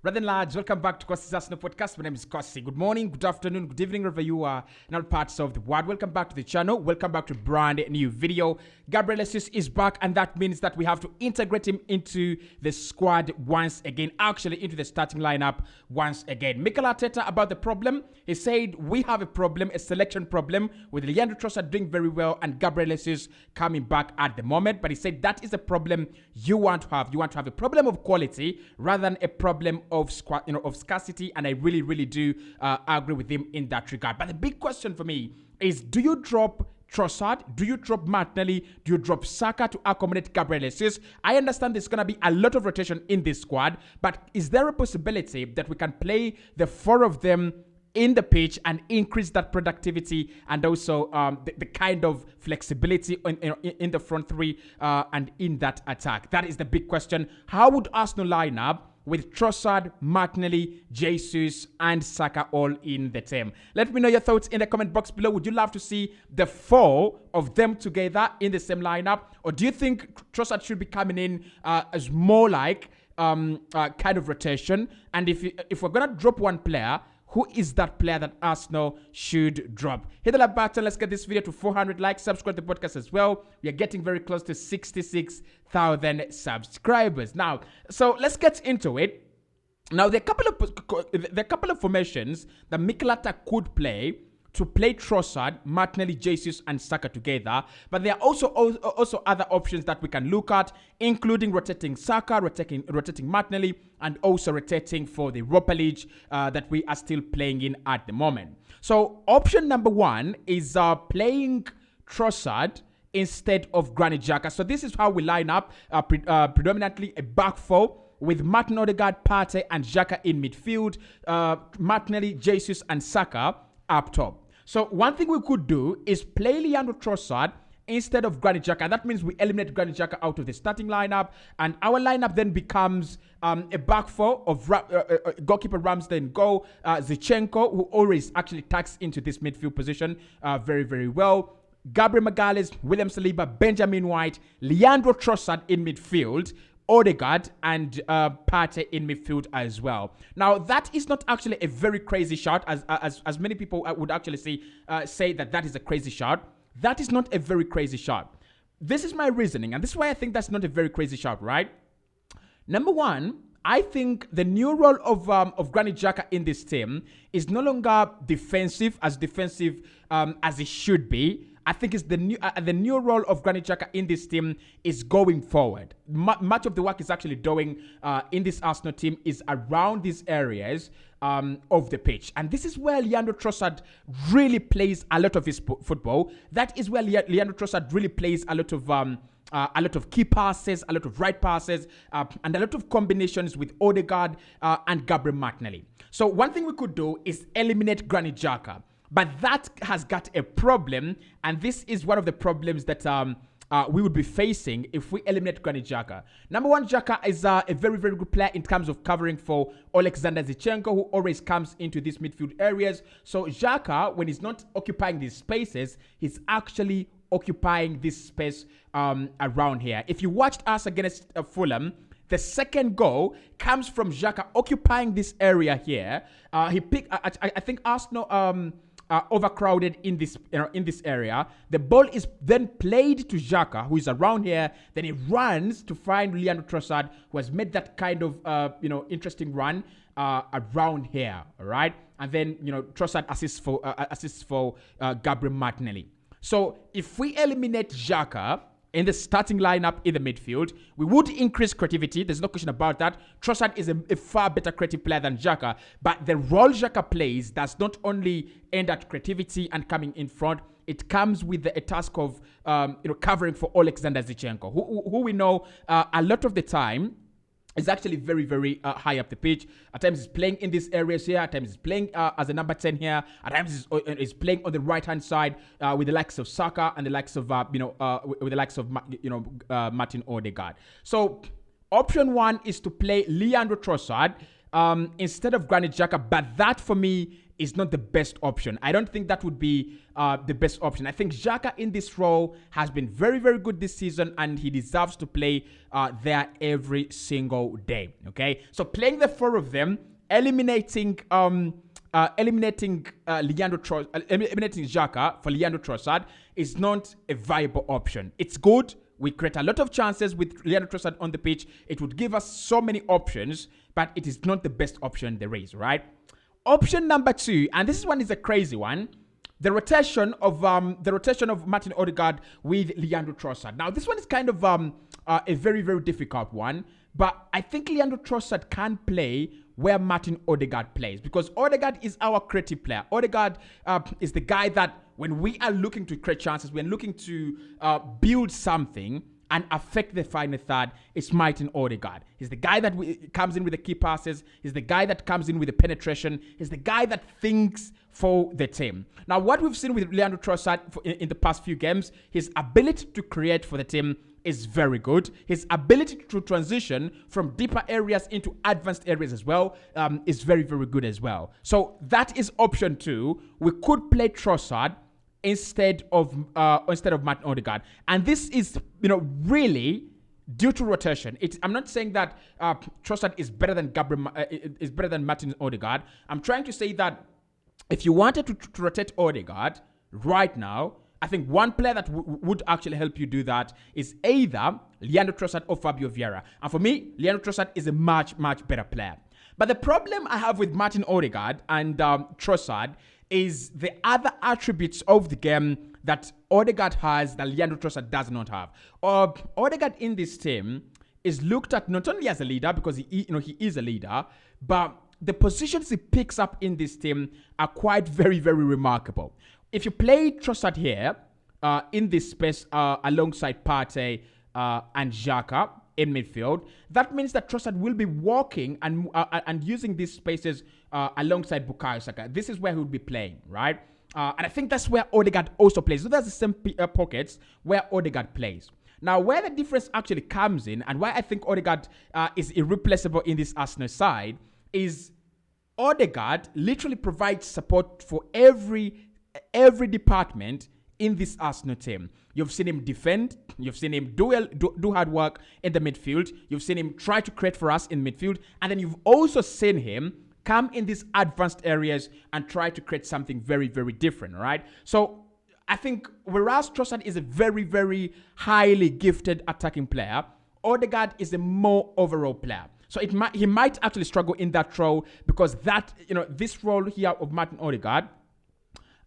Brethren lads, welcome back to Cossy's Arsenal podcast. My name is Cossy. Good morning, good afternoon, good evening, wherever you are in all parts of the world. Welcome back to the channel. Welcome back to brand new video. Gabriel Jesus is back, and that means that we have to integrate him into the squad once again, actually into the starting lineup once again. Mikel Arteta about the problem. He said we have a problem, a selection problem with Leandro Trossard doing very well and Gabriel Jesus coming back at the moment. But he said that is a problem you want to have. You want to have a problem of quality rather than a problem of scarcity, and I really do agree with him in that regard. But the big question for me is, do you drop Trossard? Do you drop Martinelli? Do you drop Saka to accommodate Gabriel Jesus? I understand there's going to be a lot of rotation in this squad, but is there a possibility that we can play the four of them in the pitch and increase that productivity and also the kind of flexibility in the front three and in that attack? That is the big question. How would Arsenal line up with Trossard, Martinelli, Jesus, and Saka all in the team? Let me know your thoughts in the comment box below. Would you love to see the four of them together in the same lineup? Or do you think Trossard should be coming in as more like kind of rotation? And if we're going to drop one player, who is that player that Arsenal should drop? Hit the like button. Let's get this video to 400 likes. Subscribe to the podcast as well. We are getting very close to 66,000 subscribers. Now, so let's get into it. Now, there are a couple of formations that Mikel Arteta could play to play Trossard, Martinelli, Jesus, and Saka together. But there are also other options that we can look at, including rotating Saka, rotating Martinelli, and also rotating for the Europa League that we are still playing in at the moment. So option number one is playing Trossard instead of Granit Xhaka. So this is how we line up, predominantly a back four with Martin Ødegaard, Partey, and Xhaka in midfield, Martinelli, Jesus, and Saka up top. So one thing we could do is play Leandro Trossard instead of Granit Xhaka. That means we eliminate Granit Xhaka out of the starting lineup, and our lineup then becomes a back four of goalkeeper Ramsdale in goal, Zinchenko, who always actually tucks into this midfield position very well, Gabriel Magalhaes, William Saliba, Benjamin White, Leandro Trossard in midfield, Ødegaard and Partey in midfield as well. Now, that is not actually a very crazy shot, as many people would actually say that is a crazy shot. That is not a very crazy shot. This is my reasoning, and this is why I think that's not a very crazy shot, right? Number one, I think the new role of Granit Xhaka in this team is no longer defensive as it should be. I think it's the new role of Granit Xhaka in this team is going forward. Much of the work is actually doing in this Arsenal team is around these areas of the pitch. And this is where Leandro Trossard really plays a lot of his football. That is where Leandro Trossard really plays a lot of key passes, a lot of right passes, and a lot of combinations with Ødegaard and Gabriel Martinelli. So one thing we could do is eliminate Granit Xhaka. But that has got a problem, and this is one of the problems that we would be facing if we eliminate Granit Xhaka. Number one, Xhaka is a very good player in terms of covering for Alexander Zinchenko, who always comes into these midfield areas. So Xhaka, when he's not occupying these spaces, he's actually occupying this space around here. If you watched us against Fulham, the second goal comes from Xhaka occupying this area here. I think Arsenal overcrowded in this area. The ball is then played to Xhaka, who is around here. Then he runs to find Leandro Trossard, who has made that kind of interesting run around here. All right, and then Trossard assists for Gabriel Martinelli. So if we eliminate Xhaka in the starting lineup in the midfield, we would increase creativity. There's no question about that. Trossard is a far better creative player than Xhaka, but the role Xhaka plays does not only end at creativity and coming in front. It comes with a task of covering for Alexander Zinchenko, who we know a lot of the time is actually very high up the pitch. At times he's playing in these areas here. At times he's playing as a number 10 here. At times he's playing on the right hand side with the likes of Saka and the likes of with the likes of Martin Ødegaard. So option one is to play Leandro Trossard instead of Granit Xhaka, but that for me is not the best option. I don't think that would be the best option. I think Xhaka in this role has been very, very good this season, and he deserves to play there every single day. Okay, so playing the four of them, eliminating eliminating Xhaka for Leandro Trossard is not a viable option. It's good. We create a lot of chances with Leandro Trossard on the pitch. It would give us so many options, but it is not the best option there is, right? Option number 2, and this one is a crazy one, the rotation of Martin Ødegaard with Leandro Trossard. Now, this one is kind of a very, very difficult one, but I think Leandro Trossard can play where Martin Ødegaard plays, because Ødegaard is our creative player. Ødegaard is the guy that when we are looking to create chances, we're looking to build something and affect the final third, it's Martin Ødegaard. He's the guy that comes in with the key passes. He's the guy that comes in with the penetration. He's the guy that thinks for the team. Now, what we've seen with Leandro Trossard in the past few games, his ability to create for the team is very good. His ability to transition from deeper areas into advanced areas as well is very, very good as well. So that is option 2. We could play Trossard instead of Martin Ødegaard, and this is really due to rotation. I'm not saying that Trossard is better than Martin Ødegaard. I'm trying to say that if you wanted to rotate Ødegaard right now, I think one player that would actually help you do that is either Leandro Trossard or Fabio Vieira. And for me, Leandro Trossard is a much, much better player. But the problem I have with Martin Ødegaard and Trossard is the other attributes of the game that Ødegaard has that Leandro Trossard does not have. Ødegaard in this team is looked at not only as a leader, because he is a leader, but the positions he picks up in this team are quite very, very remarkable. If you play Trossard here in this space alongside Partey and Xhaka in midfield, that means that Trossard will be walking and using these spaces alongside Bukayo Saka. This is where he will be playing, right? And I think that's where Ødegaard also plays. So there's the same pockets where Ødegaard plays. Now, where the difference actually comes in, and why I think Ødegaard is irreplaceable in this Arsenal side, is Ødegaard literally provides support for every department in this Arsenal team. You've seen him defend. You've seen him do hard work in the midfield. You've seen him try to create for us in midfield. And then you've also seen him come in these advanced areas and try to create something very, very different, right? So I think whereas Trossard is a very, very highly gifted attacking player, Ødegaard is a more overall player. So he might actually struggle in that role, because this role here of Martin Ødegaard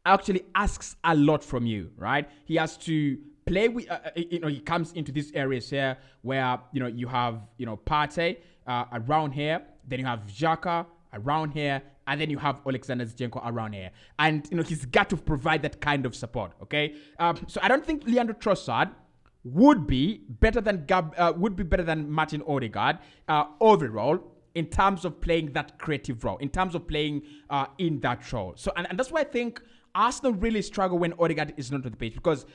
actually asks a lot from you, right? He has to play with, he comes into these areas here where, you have, Partey around here, then you have Xhaka around here, and then you have Alexander Zinchenko around here. And, he's got to provide that kind of support, okay? So I don't think Leandro Trossard would be better than Martin Ødegaard overall, in terms of playing that creative role, in terms of playing in that role. So, and that's why I think Arsenal really struggle when Ødegaard is not on the pitch, because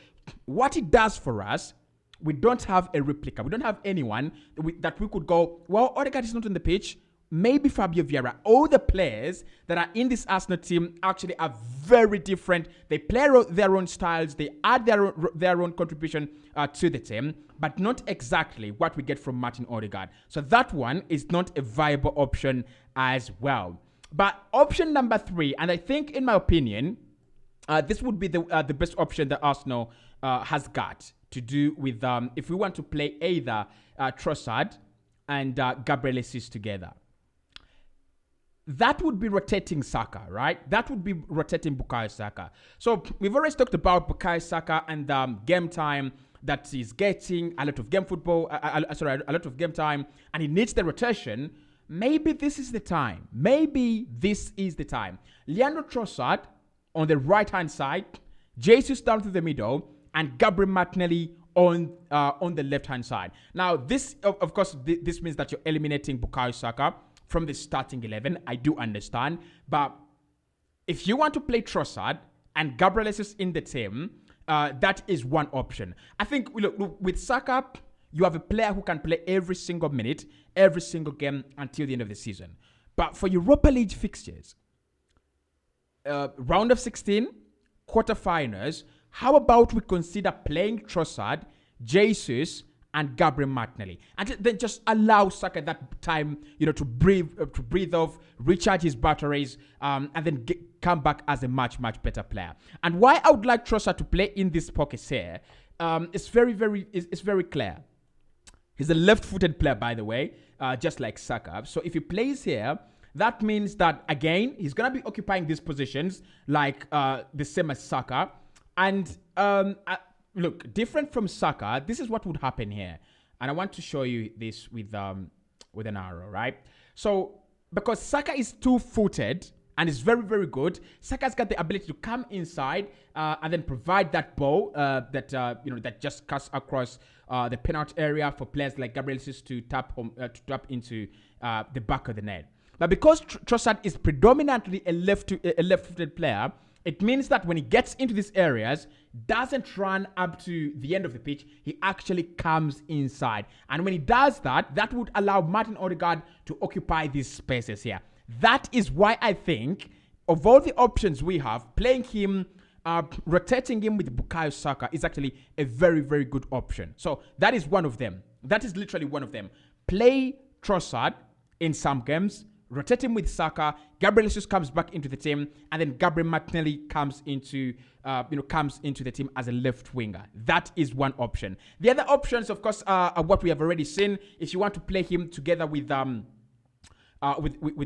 what it does for us, we don't have a replica. We don't have anyone that we could go, well, Ødegaard is not on the pitch, maybe Fabio Vieira. All the players that are in this Arsenal team actually are very different. They play their own styles. They add their own contribution to the team, but not exactly what we get from Martin Ødegaard. So that one is not a viable option as well. But option number 3, and I think, in my opinion, this would be the best option that Arsenal has got to do with if we want to play either Trossard and Gabriel Jesus together. That would be rotating Saka, right? That would be rotating Bukayo Saka. So we've already talked about Bukayo Saka and game time, that he's getting a lot of game time, and he needs the rotation. Maybe this is the time. Leandro Trossard on the right-hand side, Jesus down to the middle, and Gabriel Martinelli on the left-hand side. Now, this, of course, this means that you're eliminating Bukayo Saka from the starting 11. I do understand. But if you want to play Trossard and Gabriel Jesus in the team, that is one option. I think, look, with Saka, you have a player who can play every single minute, every single game until the end of the season. But for Europa League fixtures, round of 16, quarterfinals, how about we consider playing Trossard, Jesus, and Gabriel Martinelli, and then just allow Saka that time, to breathe off, recharge his batteries, and then come back as a much better player. And why I would like Trossard to play in this pocket here, it's very clear. He's a left-footed player, by the way, just like Saka. So if he plays here, that means that again he's gonna be occupying these positions like the same as Saka, and look, different from Saka, this is what would happen here. And I want to show you this with an arrow, right? So, because Saka is two-footed and is very good, Saka's got the ability to come inside and then provide that ball that just cuts across the penalty area for players like Gabriel Jesus to tap into the back of the net. But because Trossard is predominantly a left-footed player, it means that when he gets into these areas, doesn't run up to the end of the pitch, he actually comes inside. And when he does that, that would allow Martin Ødegaard to occupy these spaces here. That is why I think, of all the options we have, playing him, rotating him with Bukayo Saka is actually a very good option. So that is one of them. That is literally one of them. Play Trossard in some games, rotate him with Saka, Gabriel Jesus comes back into the team, and then Gabriel Martinelli comes into the team as a left winger. That is one option. The other options, of course, are what we have already seen. If you want to play him together with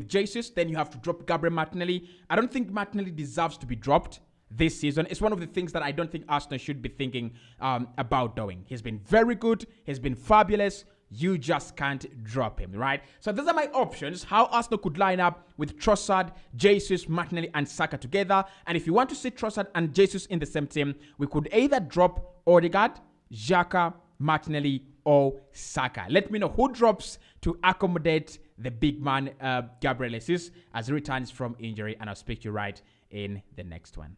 Jesus, then you have to drop Gabriel Martinelli. I don't think Martinelli deserves to be dropped this season. It's one of the things that I don't think Arsenal should be thinking about doing. He's been very good. He's been fabulous. You just can't drop him, right? So those are my options, how Arsenal could line up with Trossard, Jesus, Martinelli, and Saka together. And if you want to see Trossard and Jesus in the same team, we could either drop Ødegaard, Xhaka, Martinelli, or Saka. Let me know who drops to accommodate the big man, Gabriel Jesus, as he returns from injury. And I'll speak to you right in the next one.